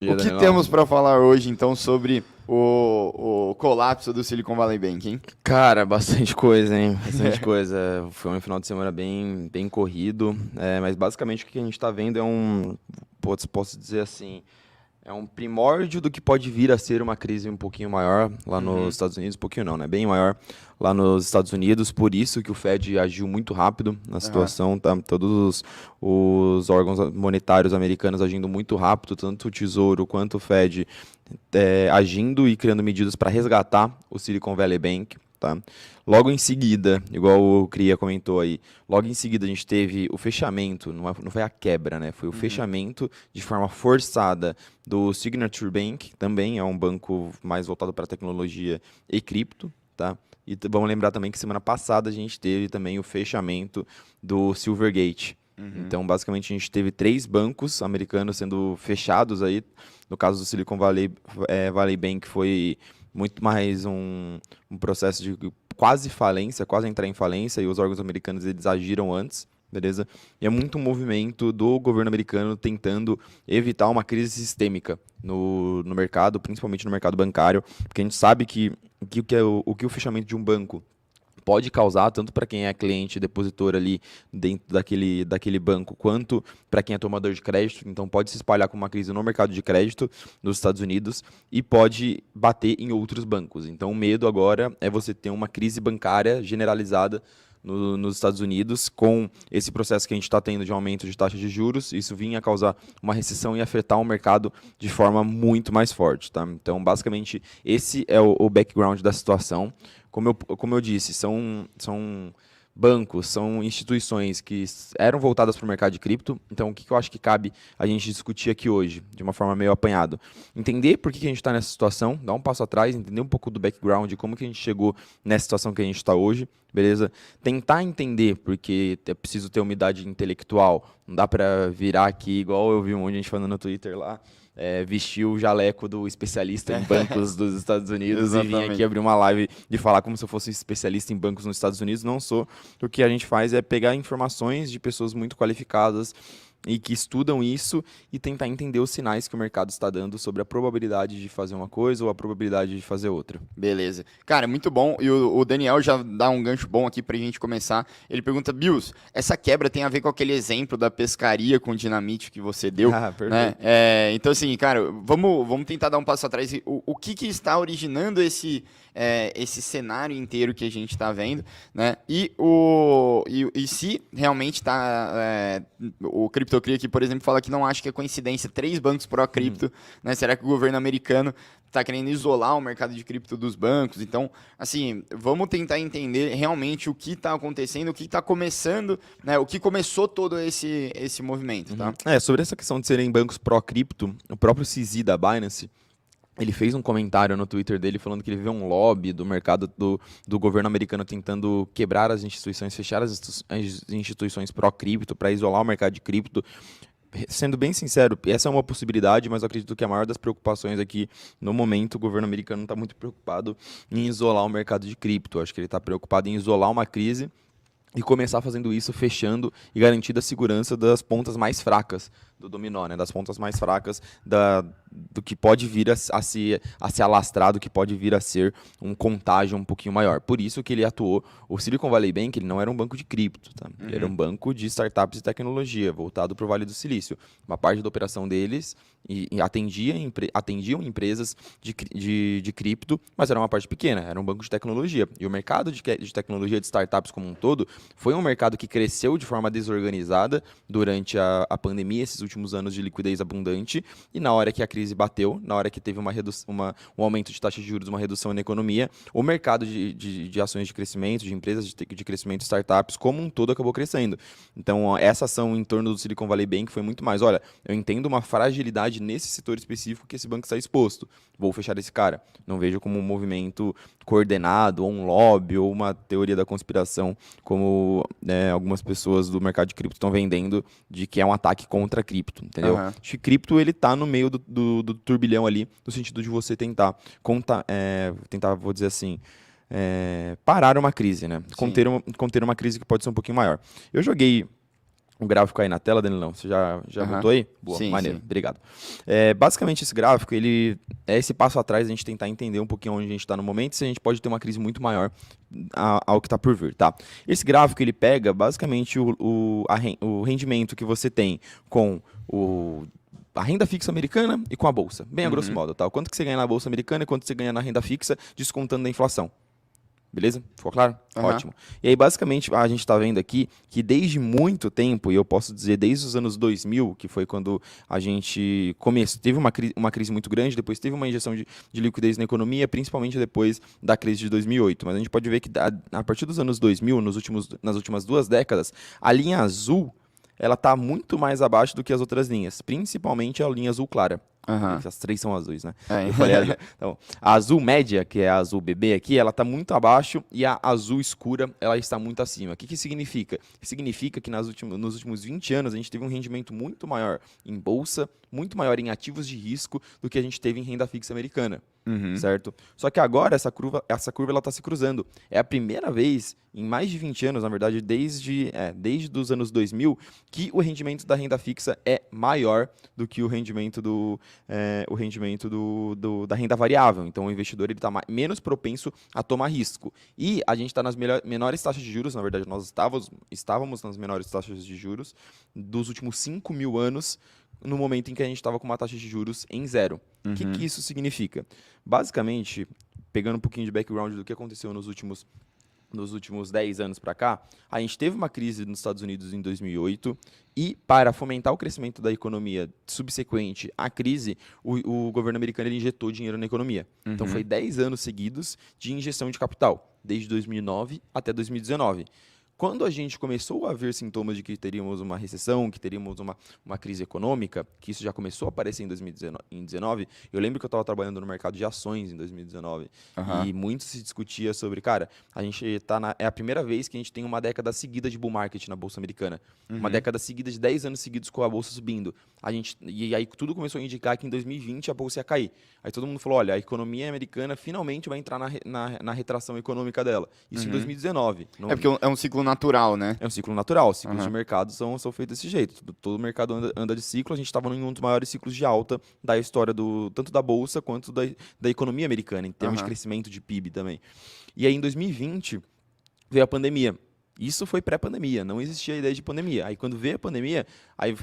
E O aí, que Danilão? temos para falar hoje, então, sobre o colapso do Silicon Valley Bank, hein? Cara, bastante coisa, hein? Bastante coisa. Foi um final de semana bem corrido, mas basicamente o que a gente está vendo é posso dizer assim, é um primórdio do que pode vir a ser uma crise um pouquinho maior lá nos Uhum. Estados Unidos, um pouquinho não, né? Bem maior lá nos Estados Unidos, por isso que o Fed agiu muito rápido na Aham. situação, tá? Todos os órgãos monetários americanos agindo muito rápido, tanto o Tesouro quanto o Fed agindo e criando medidas para resgatar o Silicon Valley Bank. Tá? Logo em seguida, igual o Cria comentou aí, logo em seguida a gente teve o fechamento, não foi a quebra, né? Foi o Uhum. fechamento de forma forçada do Signature Bank, também é um banco mais voltado para tecnologia e cripto, tá? E vamos lembrar também que semana passada a gente teve também o fechamento do Silvergate. Uhum. Então, basicamente, a gente teve 3 bancos americanos sendo fechados aí. No caso do Silicon Valley Bank, foi muito mais um processo de quase falência, quase entrar em falência, e os órgãos americanos eles agiram antes, beleza? E é muito um movimento do governo americano tentando evitar uma crise sistêmica no mercado, principalmente no mercado bancário, porque a gente sabe o que o fechamento de um banco pode causar, tanto para quem é cliente depositor ali dentro daquele banco, quanto para quem é tomador de crédito. Então, pode se espalhar com uma crise no mercado de crédito nos Estados Unidos e pode bater em outros bancos. Então, o medo agora é você ter uma crise bancária generalizada nos Estados Unidos, com esse processo que a gente está tendo de aumento de taxa de juros, isso vinha a causar uma recessão e afetar o mercado de forma muito mais forte. Tá? Então, basicamente, esse é o background da situação. Como eu disse, são bancos, são instituições que eram voltadas para o mercado de cripto. Então, o que eu acho que cabe a gente discutir aqui hoje, de uma forma meio apanhado? Entender por que a gente está nessa situação, dar um passo atrás, entender um pouco do background, de como que a gente chegou nessa situação que a gente está hoje, beleza? Tentar entender, porque é preciso ter umidade intelectual. Não dá para virar aqui, igual eu vi um monte de gente falando no Twitter lá, vestir o jaleco do especialista em bancos dos Estados Unidos e vir aqui Exatamente. abrir uma live de falar como se eu fosse especialista em bancos nos Estados Unidos. Não sou. O que a gente faz é pegar informações de pessoas muito qualificadas e que estudam isso e tentar entender os sinais que o mercado está dando sobre a probabilidade de fazer uma coisa ou a probabilidade de fazer outra. Beleza. Cara, muito bom. E o Daniel já dá um gancho bom aqui pra gente começar. Ele pergunta, Bills, essa quebra tem a ver com aquele exemplo da pescaria com dinamite que você deu, Ah, né? perfeito. Então, assim, cara, vamos tentar dar um passo atrás. O que que está originando esse cenário inteiro que a gente está vendo, né? E se realmente está... o CryptoCria aqui, por exemplo, fala que não acha que é coincidência 3 bancos pró-cripto, né? Será que o governo americano está querendo isolar o mercado de cripto dos bancos? Então, assim, vamos tentar entender realmente o que está acontecendo, o que está começando, né? O que começou todo esse movimento, Uhum. tá? Sobre essa questão de serem bancos pró-cripto, o próprio CZ da Binance, ele fez um comentário no Twitter dele falando que ele vê um lobby do mercado do governo americano tentando quebrar as instituições, fechar as instituições pró-cripto para isolar o mercado de cripto. Sendo bem sincero, essa é uma possibilidade, mas eu acredito que a maior das preocupações aqui, no momento, o governo americano não está muito preocupado em isolar o mercado de cripto. Acho que ele está preocupado em isolar uma crise e começar fazendo isso fechando e garantindo a segurança das pontas mais fracas do dominó, né? Das pontas mais fracas do que pode vir a se alastrar, do que pode vir a ser um contágio um pouquinho maior. Por isso que ele atuou. O Silicon Valley Bank ele não era um banco de cripto, tá? Ele era Uhum. um banco de startups e tecnologia, voltado para o Vale do Silício. Uma parte da operação deles atendiam empresas de cripto, mas era uma parte pequena, era um banco de tecnologia. E o mercado de tecnologia de startups como um todo foi um mercado que cresceu de forma desorganizada durante a pandemia, esses últimos anos de liquidez abundante, e na hora que a crise bateu, na hora que teve um aumento de taxa de juros, uma redução na economia, o mercado de ações de crescimento, de empresas de crescimento, startups, como um todo acabou crescendo. Então, essa ação em torno do Silicon Valley Bank foi muito mais, olha, eu entendo uma fragilidade nesse setor específico que esse banco está exposto, vou fechar esse cara. Não vejo como um movimento coordenado, ou um lobby, ou uma teoria da conspiração, como algumas pessoas do mercado de cripto estão vendendo, de que é um ataque contra a cripto, entendeu? Aham. Acho que cripto ele tá no meio do turbilhão ali, no sentido de você tentar, vou dizer assim, parar uma crise, né? Sim. Conter uma crise que pode ser um pouquinho maior. Eu joguei um gráfico aí na tela, Danilão. Você já Aham. botou aí? Boa, Sim, maneiro, sim. obrigado. Basicamente, esse gráfico, ele é esse passo atrás, a gente tentar entender um pouquinho onde a gente está no momento, se a gente pode ter uma crise muito maior ao que está por vir, tá? Esse gráfico, ele pega basicamente o rendimento que você tem com a renda fixa americana e com a bolsa, bem a grosso Uhum. modo, tá? O quanto que você ganha na bolsa americana e quanto você ganha na renda fixa, descontando da inflação. Beleza? Ficou claro? Aham. Ótimo. E aí, basicamente, a gente está vendo aqui que desde muito tempo, e eu posso dizer desde os anos 2000, que foi quando a gente teve uma crise muito grande, depois teve uma injeção de liquidez na economia, principalmente depois da crise de 2008. Mas a gente pode ver que a partir dos anos 2000, nas últimas 2 décadas, a linha azul ela está muito mais abaixo do que as outras linhas, principalmente a linha azul clara. Aham. As três são azuis, né? É. Eu falei azul. Então, a azul média, que é a azul bebê aqui, ela está muito abaixo e a azul escura, ela está muito acima. O que significa? Significa que nos últimos 20 anos a gente teve um rendimento muito maior em bolsa, muito maior em ativos de risco do que a gente teve em renda fixa americana. Uhum. Certo? Só que agora essa curva ela está se cruzando. É a primeira vez em mais de 20 anos, na verdade, desde os anos 2000, que o rendimento da renda fixa é maior do que o rendimento da renda variável. Então, o investidor está menos propenso a tomar risco. E a gente está nas menores taxas de juros, na verdade, nós estávamos nas menores taxas de juros dos últimos 5.000 anos, no momento em que a gente estava com uma taxa de juros em zero. O que isso significa? Basicamente, pegando um pouquinho de background do que aconteceu nos últimos 10 anos para cá, a gente teve uma crise nos Estados Unidos em 2008 e, para fomentar o crescimento da economia subsequente à crise, o governo americano ele injetou dinheiro na economia. Então, foi 10 anos seguidos de injeção de capital, desde 2009 até 2019. Quando a gente começou a ver sintomas de que teríamos uma recessão, que teríamos uma crise econômica, que isso já começou a aparecer em 2019, eu lembro que eu estava trabalhando no mercado de ações em 2019 Aham. e muito se discutia sobre, cara, a gente é a primeira vez que a gente tem uma década seguida de bull market na Bolsa Americana. Uma década seguida de 10 anos seguidos com a Bolsa subindo. E aí tudo começou a indicar que em 2020 a Bolsa ia cair. Aí todo mundo falou, olha, a economia americana finalmente vai entrar na retração econômica dela. Isso em 2019. É porque é um ciclo natural, né? É um ciclo natural, ciclos Aham. de mercado são feitos desse jeito. Todo mercado anda de ciclo, a gente estava em um dos maiores ciclos de alta da história tanto da Bolsa quanto da economia americana, em termos de Aham. crescimento de PIB também. E aí em 2020 veio a pandemia. Isso foi pré-pandemia, não existia a ideia de pandemia. Aí quando veio a pandemia, aí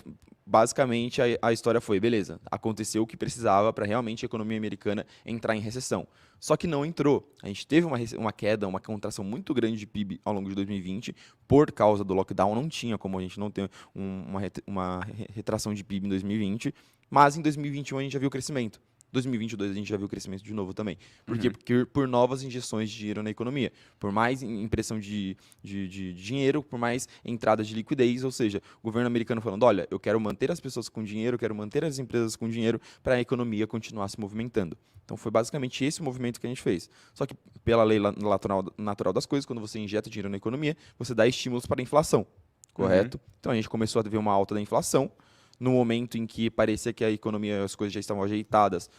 basicamente a história foi, beleza, aconteceu o que precisava para realmente a economia americana entrar em recessão. Só que não entrou. A gente teve uma queda, uma contração muito grande de PIB ao longo de 2020, por causa do lockdown, não tinha como a gente não ter uma retração de PIB em 2020, mas em 2021 a gente já viu crescimento. 2022 a gente já viu crescimento de novo também. Por quê? Porque por novas injeções de dinheiro na economia, por mais impressão de dinheiro, por mais entrada de liquidez, ou seja, o governo americano falando, olha, eu quero manter as pessoas com dinheiro, eu quero manter as empresas com dinheiro para a economia continuar se movimentando. Então foi basicamente esse o movimento que a gente fez. Só que pela lei natural das coisas, quando você injeta dinheiro na economia, você dá estímulos para a inflação, correto? Então a gente começou a ver uma alta da inflação, no momento em que parecia que a economia, as coisas já estavam ajeitadas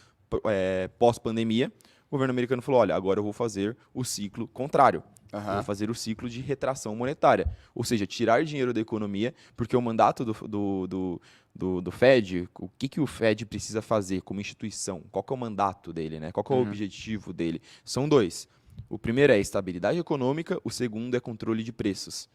pós-pandemia, o governo americano falou, olha, agora eu vou fazer o ciclo contrário. Eu vou fazer o ciclo de retração monetária. Ou seja, tirar dinheiro da economia, porque o mandato do Fed, o que o Fed precisa fazer como instituição? Qual que é o mandato dele, né? Qual que é o objetivo dele? São dois. O primeiro é estabilidade econômica, o segundo é controle de preços.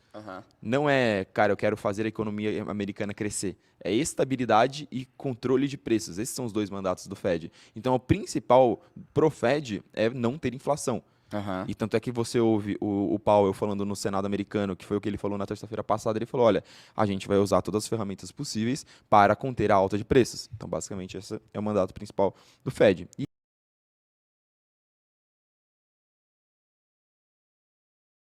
Não é, cara, eu quero fazer a economia americana crescer. É estabilidade e controle de preços. Esses são os dois mandatos do Fed. Então, o principal pro Fed é não ter inflação. E tanto é que você ouve o Powell falando no Senado americano, que foi o que ele falou na terça-feira passada, ele falou, olha, a gente vai usar todas as ferramentas possíveis para conter a alta de preços. Então, basicamente, esse é o mandato principal do Fed.